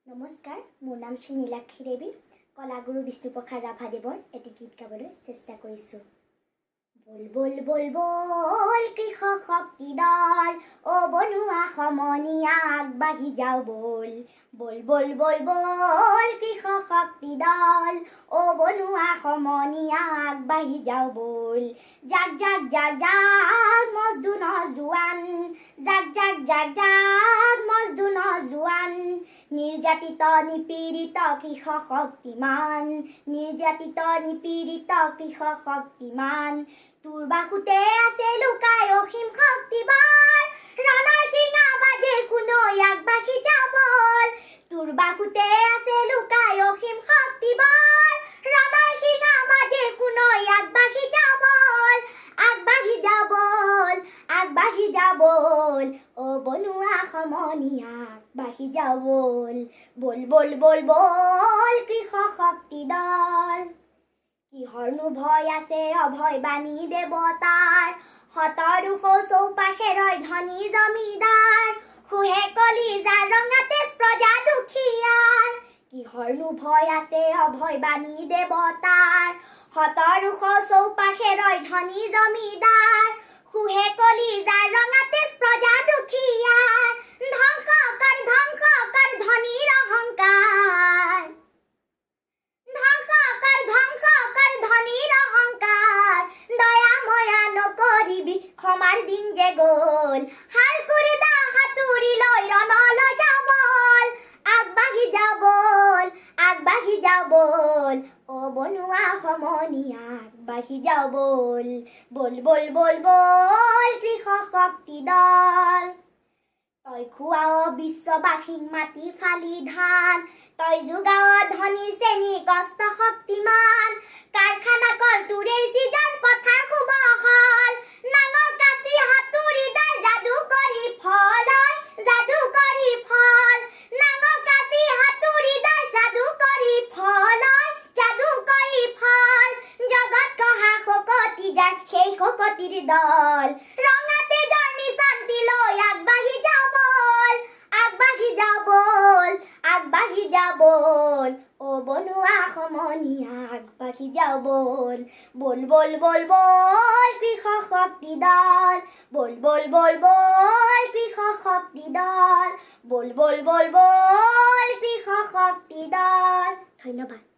নমস্কাৰ, মোৰ নাম শ্ৰী নীলাক্ষী দেৱী। কলাগুৰু বিষ্ণুপ্ৰসাদ ৰাভাদেৱৰ এটি গীত গাবলৈ চেষ্টা কৰিছোঁ। বল বল বল বল কৃষক শক্তি দল, অ বনুৱা সমনীয়া আগবাঢ়ি যাওঁ বল। বল বল বল বল কৃষক শক্তি দল, অ বনুৱা সমনীয়া আগবাঢ়ি যাওঁ বল। জাক জাক জাক জাক মজদুৰ জোৱান, জাক জাক জাক জাক মজদুৰ জোৱান। নিৰ্যাতিত নিপীড়িত কৃষক শক্তিমান, নিৰ্যাতিত নিপীড়িত কৃষক শক্তিমান। তোৰ বাহুতে আছে লুকাই অসীম শক্তিবান, ৰণৰ শিঙা বাজে কোনৈ আগবাঢ়ি যাব বল। তোৰ বাহুতে আছে লুকাই অসীম শক্তিবান, ৰণৰ শিঙা বাজে কোনৈ আগবাঢ়ি যাব বল। আগবাঢ়ি যাব বল, আগবাঢ়ি যাব বল, অ বনুৱা সমনীয়া আগবাঢ়ি যাওঁ বল। বল বল বল বল কৃষক শক্তি দল। কিহৰনো ভয় আছে অভয় বাণী দেৱতাৰ, শতৰূপ চৌপাশে ৰয় ধনী জমিদাৰ। সুহে কলিজাৰ ৰঙা তেজ প্ৰজা দুখীয়াৰ, কিহৰনো ভয় আছে অভয় বাণী দেৱতাৰ। শতৰূপ চৌপাশে ৰয় ধনী জমিদাৰ, সুহে কলিজাৰ ৰঙা তেজ প্ৰজা দুখীয়াৰ। ধ্বংস কৰ ধনীৰ অহংকাৰ, ধ্বংস কৰ ধনীৰ অহংকাৰ। দয়া ময়া নকৰিবি ক্ষমাৰ দিন যে গ'ল, হাল কৰি দা সাঁতুৰি লৈ ৰণলৈ যাওঁ বল। আগবাঢ়ি যাওঁ বল, আগবাঢ়ি যাওঁ বল, অ বনুৱা সমনীয়া আগবাঢ়ি যাওঁ বল। বল বল বল বল কৃষক শক্তি দল। তই খুৱাও বিশ্ববাসীক মাটি ফালি ধান, তই যোগাও ধনী শ্ৰেণী কষ্ট শক্তিমান। কাৰখানা কল তোৰেই সৃজন পথাৰ সুবহল, নাঙল কাঁচি হাতুৰি দাই যাদু কৰি ফল, যাদু কৰি ফল। নাঙল কাঁচি হাতুৰি দাই যাদু কৰি ফল, যাদু কৰি ফল। জগত কহা শকতি যায় সেই শকতিৰ দল, ৰঙা তেজৰ নিচানটি লৈ আগবাঢ়ি যাওঁ বল। আগবাঢ়ি যাওঁ বল, আগবাঢ়ি যাওঁ বল, অ বনুৱা সমনীয়া আগবাঢ়ি যাওঁ বল। বল বল বল বল কৃষক শক্তি দল, বল বল বল বল কৃষক শক্তি দল, বল বল বল বল কৃষক শক্তি দল। ধন্যবাদ।